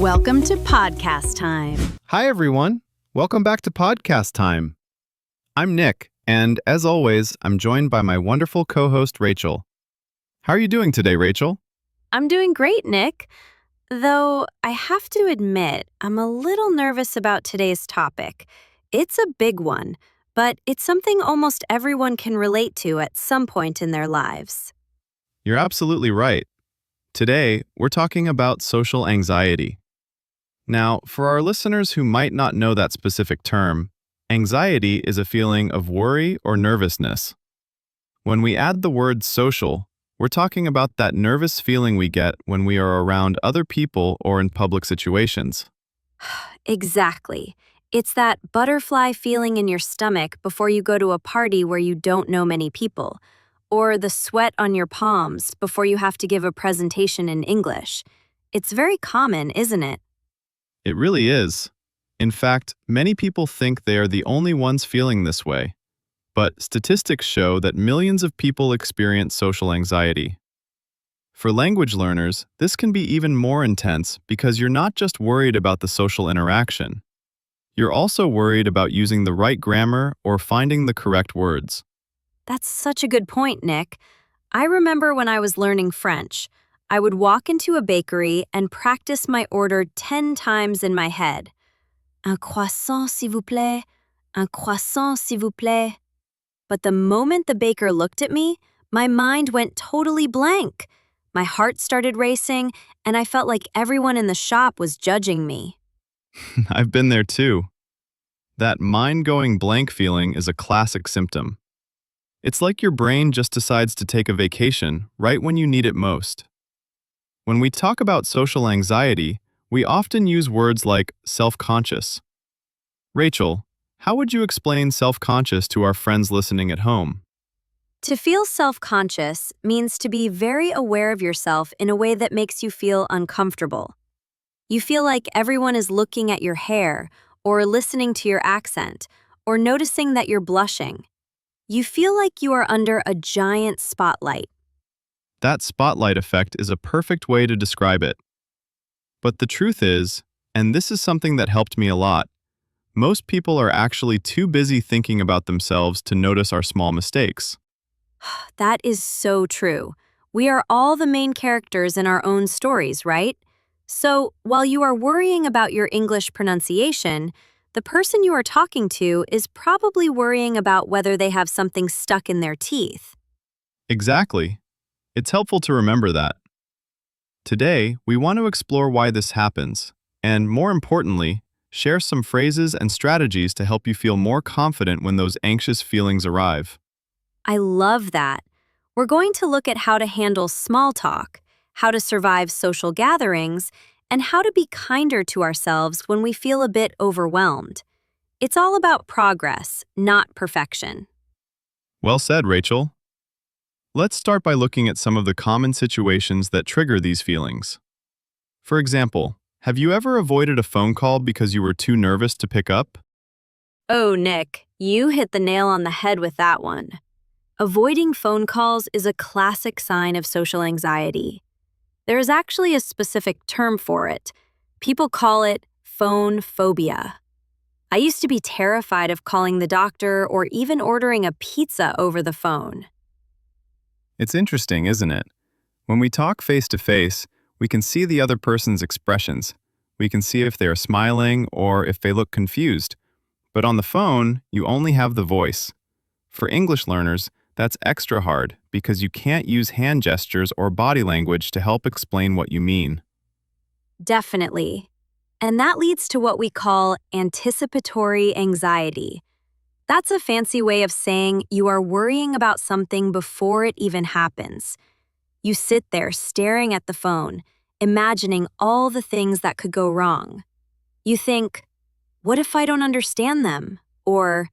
Welcome to Podcast Time. Hi, everyone. Welcome back to Podcast Time. I'm Nick, and as always, I'm joined by my wonderful co-host, Rachel. How are you doing today, Rachel? I'm doing great, Nick. Though I have to admit, I'm a little nervous about today's topic. It's a big one, but it's something almost everyone can relate to at some point in their lives. You're absolutely right. Today, we're talking about social anxiety. Now, for our listeners who might not know that specific term, anxiety is a feeling of worry or nervousness. When we add the word social, we're talking about that nervous feeling we get when we are around other people or in public situations. Exactly. It's that butterfly feeling in your stomach before you go to a party where you don't know many people, or the sweat on your palms before you have to give a presentation in English. It's very common, isn't it? It really is. In fact, many people think they are the only ones feeling this way. But statistics show that millions of people experience social anxiety. For language learners, this can be even more intense because you're not just worried about the social interaction. You're also worried about using the right grammar or finding the correct words. That's such a good point, Nick. I remember when I was learning French, I would walk into a bakery and practice my order 10 times in my head. Un croissant, s'il vous plaît. Un croissant, s'il vous plaît. But the moment the baker looked at me, my mind went totally blank. My heart started racing, and I felt like everyone in the shop was judging me. I've been there too. That mind-going blank feeling is a classic symptom. It's like your brain just decides to take a vacation right when you need it most. When we talk about social anxiety, we often use words like self-conscious. Rachel, how would you explain self-conscious to our friends listening at home? To feel self-conscious means to be very aware of yourself in a way that makes you feel uncomfortable. You feel like everyone is looking at your hair, or listening to your accent, or noticing that you're blushing. You feel like you are under a giant spotlight. That spotlight effect is a perfect way to describe it. But the truth is, and this is something that helped me a lot, most people are actually too busy thinking about themselves to notice our small mistakes. That is so true. We are all the main characters in our own stories, right? So, while you are worrying about your English pronunciation, the person you are talking to is probably worrying about whether they have something stuck in their teeth. Exactly. It's helpful to remember that. Today, we want to explore why this happens, and more importantly, share some phrases and strategies to help you feel more confident when those anxious feelings arrive. I love that. We're going to look at how to handle small talk, how to survive social gatherings, and how to be kinder to ourselves when we feel a bit overwhelmed. It's all about progress, not perfection. Well said, Rachel. Let's start by looking at some of the common situations that trigger these feelings. For example, have you ever avoided a phone call because you were too nervous to pick up? Oh, Nick, you hit the nail on the head with that one. Avoiding phone calls is a classic sign of social anxiety. There is actually a specific term for it. People call it phone phobia. I used to be terrified of calling the doctor or even ordering a pizza over the phone. It's interesting, isn't it? When we talk face-to-face, we can see the other person's expressions. We can see if they are smiling or if they look confused. But on the phone, you only have the voice. For English learners, that's extra hard because you can't use hand gestures or body language to help explain what you mean. Definitely. And that leads to what we call anticipatory anxiety. That's a fancy way of saying you are worrying about something before it even happens. You sit there staring at the phone, imagining all the things that could go wrong. You think, what if I don't understand them? Or,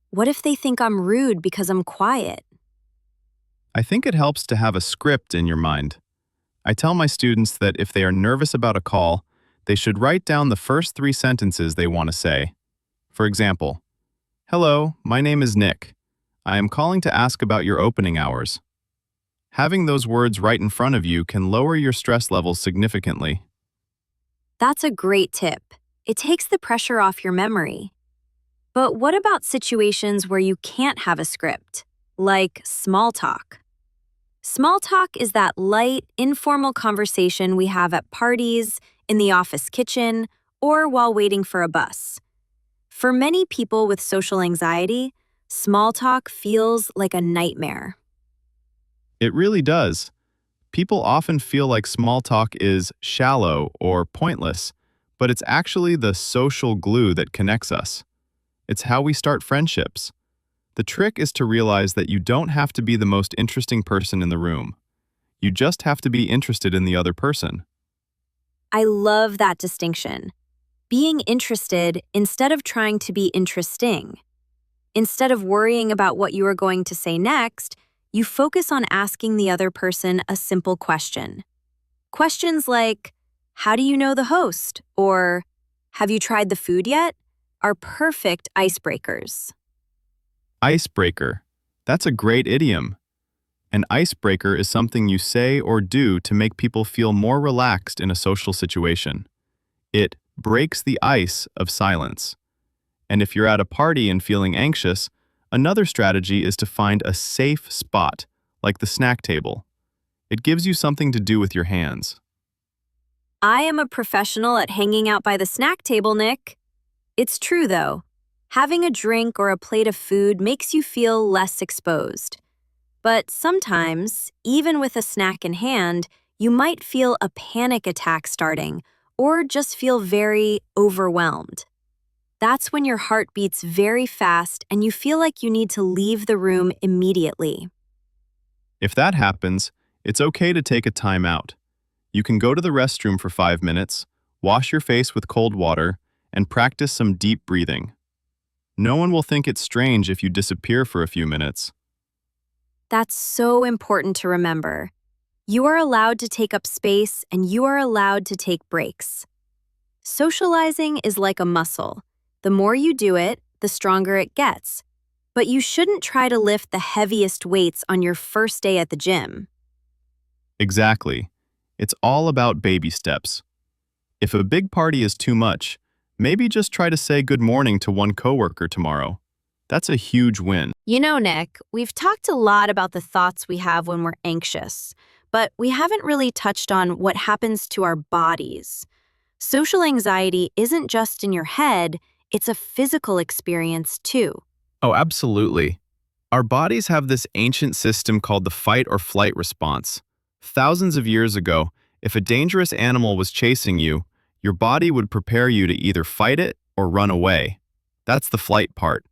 what if they think I'm rude because I'm quiet? I think it helps to have a script in your mind. I tell my students that if they are nervous about a call, they should write down the first 3 sentences they want to say. For example, "Hello, my name is Nick. I am calling to ask about your opening hours." Having those words right in front of you can lower your stress levels significantly. That's a great tip. It takes the pressure off your memory. But what about situations where you can't have a script, like small talk? Small talk is that light, informal conversation we have at parties, in the office kitchen, or while waiting for a bus. For many people with social anxiety, small talk feels like a nightmare. It really does. People often feel like small talk is shallow or pointless, but it's actually the social glue that connects us. It's how we start friendships. The trick is to realize that you don't have to be the most interesting person in the room. You just have to be interested in the other person. I love that distinction. Being interested instead of trying to be interesting. Instead of worrying about what you are going to say next, you focus on asking the other person a simple question. Questions like, how do you know the host? Or, have you tried the food yet? Are perfect icebreakers. Icebreaker. That's a great idiom. An icebreaker is something you say or do to make people feel more relaxed in a social situation. It breaks the ice of silence. And if you're at a party and feeling anxious, another strategy is to find a safe spot, like the snack table. It gives you something to do with your hands. I am a professional at hanging out by the snack table, Nick. It's true, though. Having a drink or a plate of food makes you feel less exposed. But sometimes, even with a snack in hand, you might feel a panic attack starting or just feel very overwhelmed. That's when your heart beats very fast and you feel like you need to leave the room immediately. If that happens, it's okay to take a time out. You can go to the restroom for 5 minutes, wash your face with cold water, and practice some deep breathing. No one will think it's strange if you disappear for a few minutes. That's so important to remember. You are allowed to take up space and you are allowed to take breaks. Socializing is like a muscle. The more you do it, the stronger it gets. But you shouldn't try to lift the heaviest weights on your first day at the gym. Exactly. It's all about baby steps. If a big party is too much, maybe just try to say good morning to one coworker tomorrow. That's a huge win. You know, Nick, we've talked a lot about the thoughts we have when we're anxious, but we haven't really touched on what happens to our bodies. Social anxiety isn't just in your head, it's a physical experience too. Oh, absolutely. Our bodies have this ancient system called the fight or flight response. Thousands of years ago, if a dangerous animal was chasing you, your body would prepare you to either fight it or run away. That's the flight part.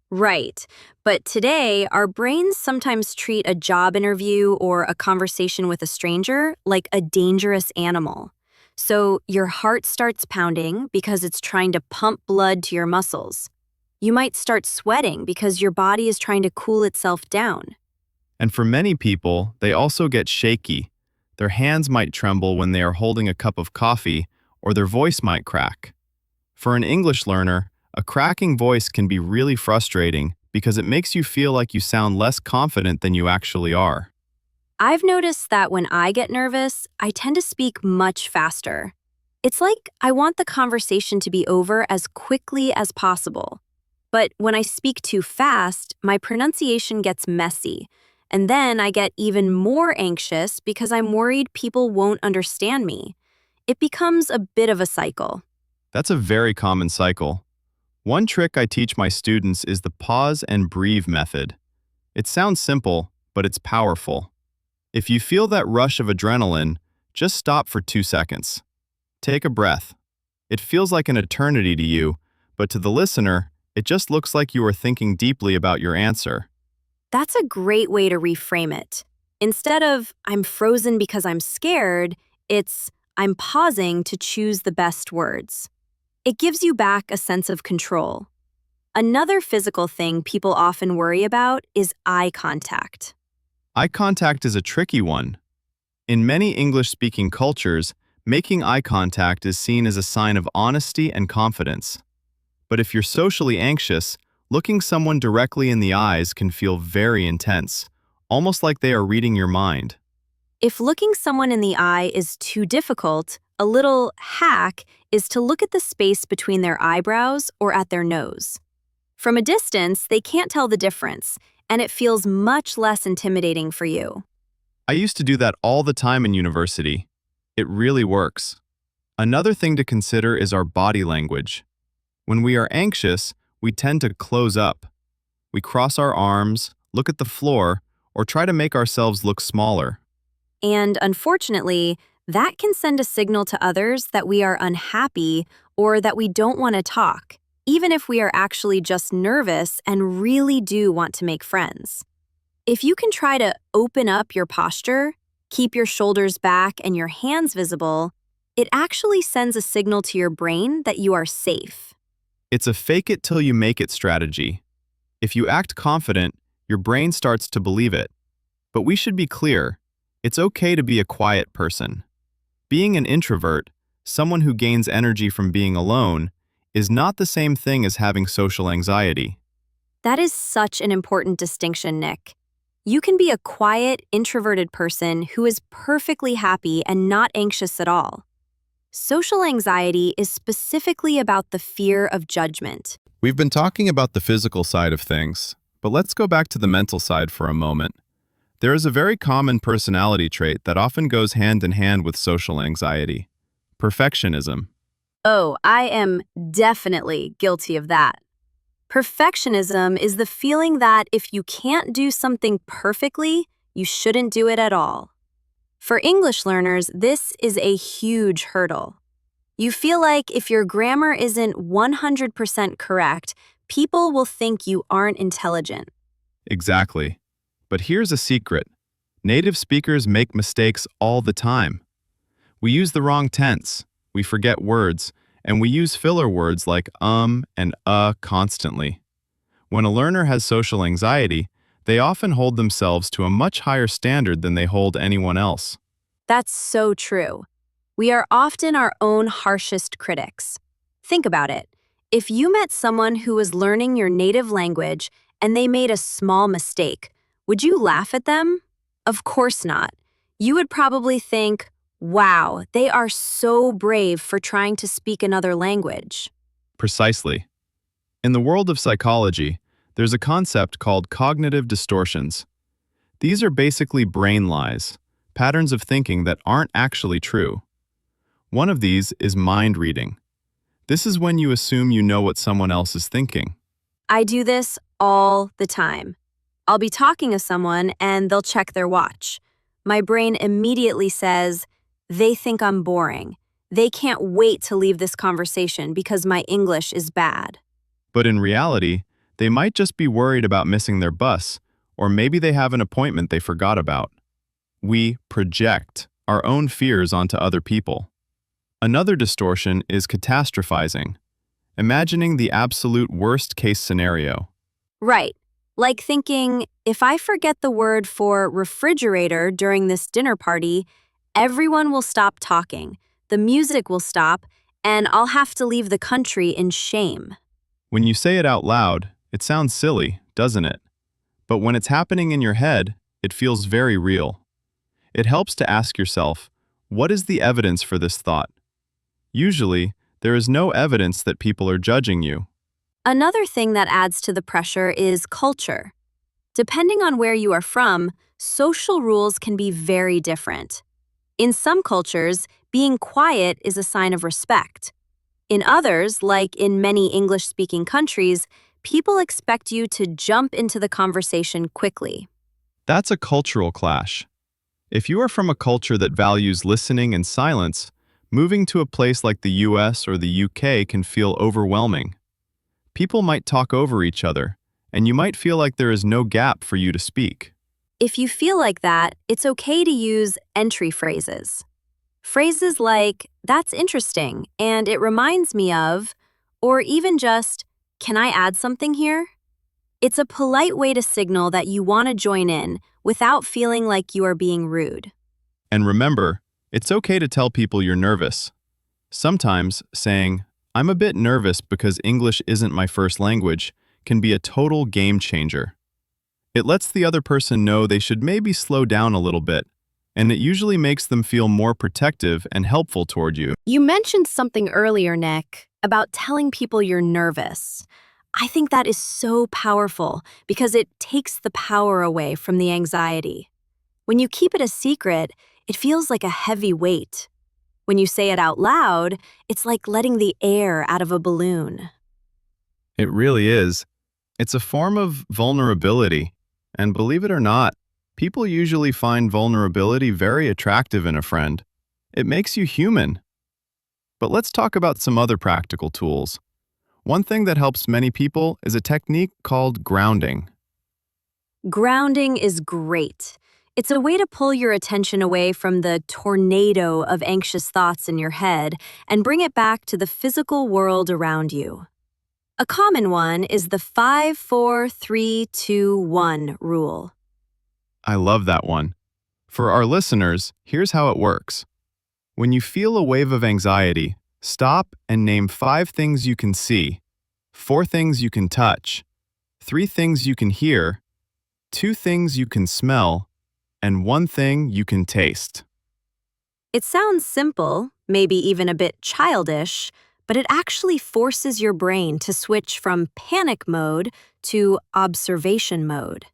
Right. But today, our brains sometimes treat a job interview or a conversation with a stranger like a dangerous animal. So your heart starts pounding because it's trying to pump blood to your muscles. You might start sweating because your body is trying to cool itself down. And for many people, they also get shaky. Their hands might tremble when they are holding a cup of coffee, or their voice might crack. For an English learner, a cracking voice can be really frustrating because it makes you feel like you sound less confident than you actually are. I've noticed that when I get nervous, I tend to speak much faster. It's like I want the conversation to be over as quickly as possible. But when I speak too fast, my pronunciation gets messy, and then I get even more anxious because I'm worried people won't understand me. It becomes a bit of a cycle. That's a very common cycle. One trick I teach my students is the pause and breathe method. It sounds simple, but it's powerful. If you feel that rush of adrenaline, just stop for 2 seconds. Take a breath. It feels like an eternity to you, but to the listener, it just looks like you are thinking deeply about your answer. That's a great way to reframe it. Instead of, I'm frozen because I'm scared, it's, I'm pausing to choose the best words. It gives you back a sense of control. Another physical thing people often worry about is eye contact. Eye contact is a tricky one. In many English-speaking cultures, making eye contact is seen as a sign of honesty and confidence. But if you're socially anxious, looking someone directly in the eyes can feel very intense, almost like they are reading your mind. If looking someone in the eye is too difficult, A little hack is to look at the space between their eyebrows or at their nose. From a distance, they can't tell the difference, and it feels much less intimidating for you. I used to do that all the time in university. It really works. Another thing to consider is our body language. When we are anxious, we tend to close up. We cross our arms, look at the floor, or try to make ourselves look smaller. And unfortunately, that can send a signal to others that we are unhappy or that we don't want to talk, even if we are actually just nervous and really do want to make friends. If you can try to open up your posture, keep your shoulders back and your hands visible, it actually sends a signal to your brain that you are safe. It's a fake it till you make it strategy. If you act confident, your brain starts to believe it. But we should be clear, it's okay to be a quiet person. Being an introvert, someone who gains energy from being alone, is not the same thing as having social anxiety. That is such an important distinction, Nick. You can be a quiet, introverted person who is perfectly happy and not anxious at all. Social anxiety is specifically about the fear of judgment. We've been talking about the physical side of things, but let's go back to the mental side for a moment. There is a very common personality trait that often goes hand in hand with social anxiety: perfectionism. Oh, I am definitely guilty of that. Perfectionism is the feeling that if you can't do something perfectly, you shouldn't do it at all. For English learners, this is a huge hurdle. You feel like if your grammar isn't 100% correct, people will think you aren't intelligent. Exactly. But here's a secret. Native speakers make mistakes all the time. We use the wrong tense, we forget words, and we use filler words like and constantly. When a learner has social anxiety, they often hold themselves to a much higher standard than they hold anyone else. That's so true. We are often our own harshest critics. Think about it. If you met someone who was learning your native language and they made a small mistake, would you laugh at them? Of course not. You would probably think, wow, they are so brave for trying to speak another language. Precisely. In the world of psychology, there's a concept called cognitive distortions. These are basically brain lies, patterns of thinking that aren't actually true. One of these is mind reading. This is when you assume you know what someone else is thinking. I do this all the time. I'll be talking to someone and they'll check their watch. My brain immediately says, they think I'm boring. They can't wait to leave this conversation because my English is bad. But in reality, they might just be worried about missing their bus, or maybe they have an appointment they forgot about. We project our own fears onto other people. Another distortion is catastrophizing, imagining the absolute worst-case scenario. Right. Like thinking, if I forget the word for refrigerator during this dinner party, everyone will stop talking, the music will stop, and I'll have to leave the country in shame. When you say it out loud, it sounds silly, doesn't it? But when it's happening in your head, it feels very real. It helps to ask yourself, what is the evidence for this thought? Usually, there is no evidence that people are judging you. Another thing that adds to the pressure is culture. Depending on where you are from, social rules can be very different. In some cultures, being quiet is a sign of respect. In others, like in many English-speaking countries, people expect you to jump into the conversation quickly. That's a cultural clash. If you are from a culture that values listening and silence, moving to a place like the US or the UK can feel overwhelming. People might talk over each other, and you might feel like there is no gap for you to speak. If you feel like that, it's okay to use entry phrases. Phrases like, that's interesting, and it reminds me of, or even just, can I add something here? It's a polite way to signal that you want to join in without feeling like you are being rude. And remember, it's okay to tell people you're nervous. Sometimes saying, I'm a bit nervous because English isn't my first language, can be a total game changer. It lets the other person know they should maybe slow down a little bit, and it usually makes them feel more protective and helpful toward you. You mentioned something earlier, Nick, about telling people you're nervous. I think that is so powerful because it takes the power away from the anxiety. When you keep it a secret, it feels like a heavy weight. When you say it out loud, it's like letting the air out of a balloon. It really is. It's a form of vulnerability. And believe it or not, people usually find vulnerability very attractive in a friend. It makes you human. But let's talk about some other practical tools. One thing that helps many people is a technique called grounding. Grounding is great. It's a way to pull your attention away from the tornado of anxious thoughts in your head and bring it back to the physical world around you. A common one is the 5-4-3-2-1 rule. I love that one. For our listeners, here's how it works. When you feel a wave of anxiety, stop and name 5 things you can see, 4 things you can touch, 3 things you can hear, 2 things you can smell, and 1 thing you can taste. It sounds simple, maybe even a bit childish, but it actually forces your brain to switch from panic mode to observation mode.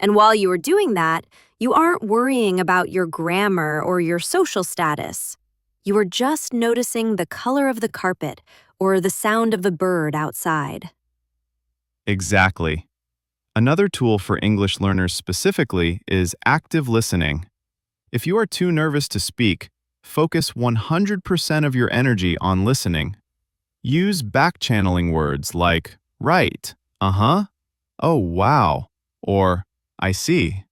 And while you are doing that, you aren't worrying about your grammar or your social status. You are just noticing the color of the carpet or the sound of the bird outside. Exactly. Another tool for English learners specifically is active listening. If you are too nervous to speak, focus 100% of your energy on listening. Use back-channeling words like right, uh-huh, oh wow, or I see.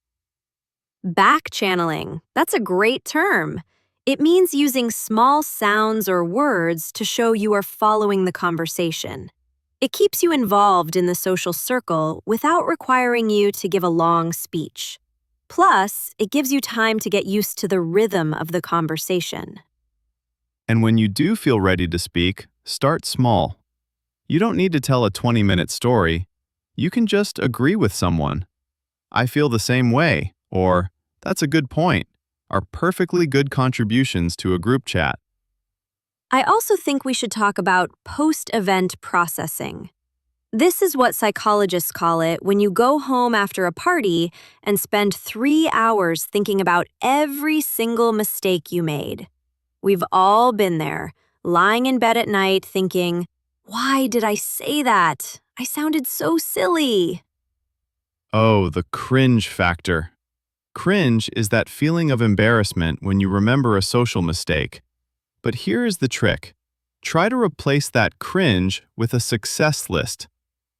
Back channeling. That's a great term. It means using small sounds or words to show you are following the conversation. It keeps you involved in the social circle without requiring you to give a long speech. Plus, it gives you time to get used to the rhythm of the conversation. And when you do feel ready to speak, start small. You don't need to tell a 20-minute story. You can just agree with someone. I feel the same way, or that's a good point, are perfectly good contributions to a group chat. I also think we should talk about post-event processing. This is what psychologists call it when you go home after a party and spend 3 hours thinking about every single mistake you made. We've all been there, lying in bed at night thinking, why did I say that? I sounded so silly. Oh, the cringe factor. Cringe is that feeling of embarrassment when you remember a social mistake. But here is the trick. Try to replace that cringe with a success list.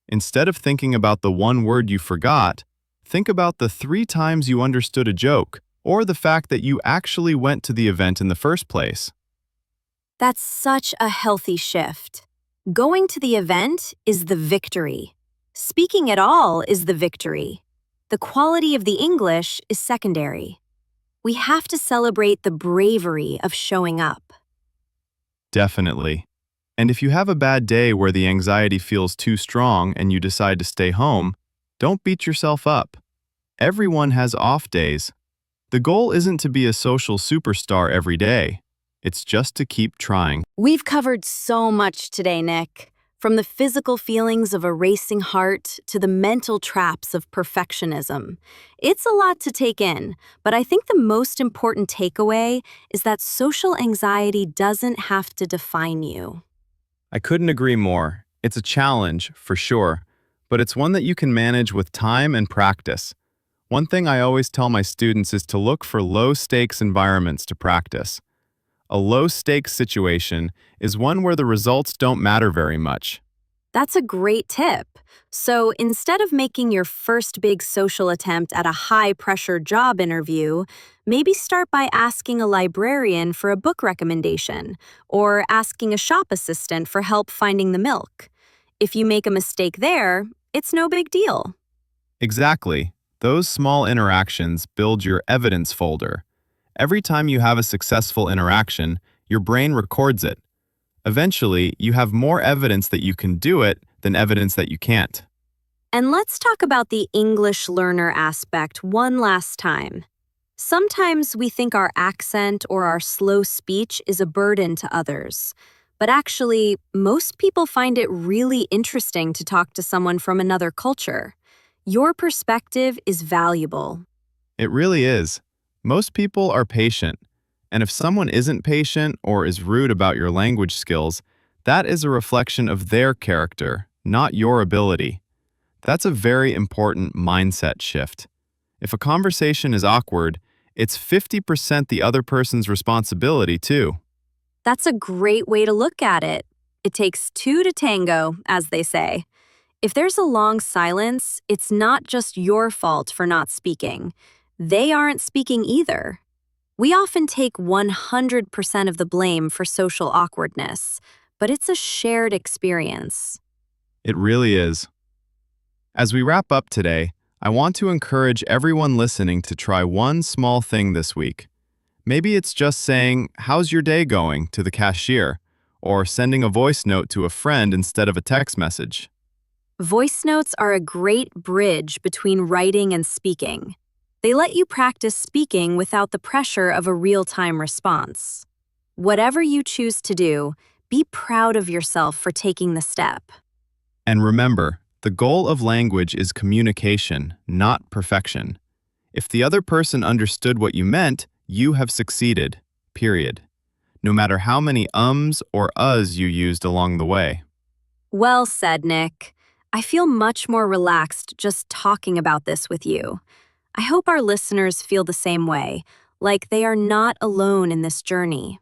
Instead of thinking about the one word you forgot, think about the 3 times you understood a joke, or the fact that you actually went to the event in the first place. That's such a healthy shift. Going to the event is the victory. Speaking at all is the victory. The quality of the English is secondary. We have to celebrate the bravery of showing up. Definitely. And if you have a bad day where the anxiety feels too strong and you decide to stay home, don't beat yourself up. Everyone has off days. The goal isn't to be a social superstar every day. It's just to keep trying. We've covered so much today, Nick. From the physical feelings of a racing heart to the mental traps of perfectionism. It's a lot to take in, but I think the most important takeaway is that social anxiety doesn't have to define you. I couldn't agree more. It's a challenge, for sure, but it's one that you can manage with time and practice. One thing I always tell my students is to look for low-stakes environments to practice. A low-stakes situation is one where the results don't matter very much. That's a great tip. So instead of making your first big social attempt at a high-pressure job interview, maybe start by asking a librarian for a book recommendation or asking a shop assistant for help finding the milk. If you make a mistake there, it's no big deal. Exactly. Those small interactions build your evidence folder. Every time you have a successful interaction, your brain records it. Eventually, you have more evidence that you can do it than evidence that you can't. And let's talk about the English learner aspect one last time. Sometimes we think our accent or our slow speech is a burden to others. But actually, most people find it really interesting to talk to someone from another culture. Your perspective is valuable. It really is. Most people are patient, and if someone isn't patient or is rude about your language skills, that is a reflection of their character, not your ability. That's a very important mindset shift. If a conversation is awkward, it's 50% the other person's responsibility, too. That's a great way to look at it. It takes two to tango, as they say. If there's a long silence, it's not just your fault for not speaking. They aren't speaking either. We often take 100% of the blame for social awkwardness, but it's a shared experience. It really is. As we wrap up today, I want to encourage everyone listening to try one small thing this week. Maybe it's just saying, "How's your day going?" to the cashier, or sending a voice note to a friend instead of a text message. Voice notes are a great bridge between writing and speaking. They let you practice speaking without the pressure of a real-time response. Whatever you choose to do, be proud of yourself for taking the step. And remember, the goal of language is communication, not perfection. If the other person understood what you meant, you have succeeded, period. No matter how many ums or uhs you used along the way. Well said, Nick. I feel much more relaxed just talking about this with you. I hope our listeners feel the same way, like they are not alone in this journey.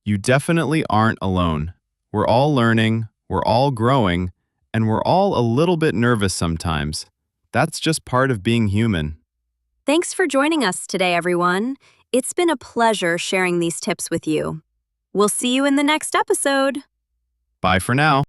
You definitely aren't alone. We're all learning, we're all growing, and we're all a little bit nervous sometimes. That's just part of being human. Thanks for joining us today, everyone. It's been a pleasure sharing these tips with you. We'll see you in the next episode. Bye for now.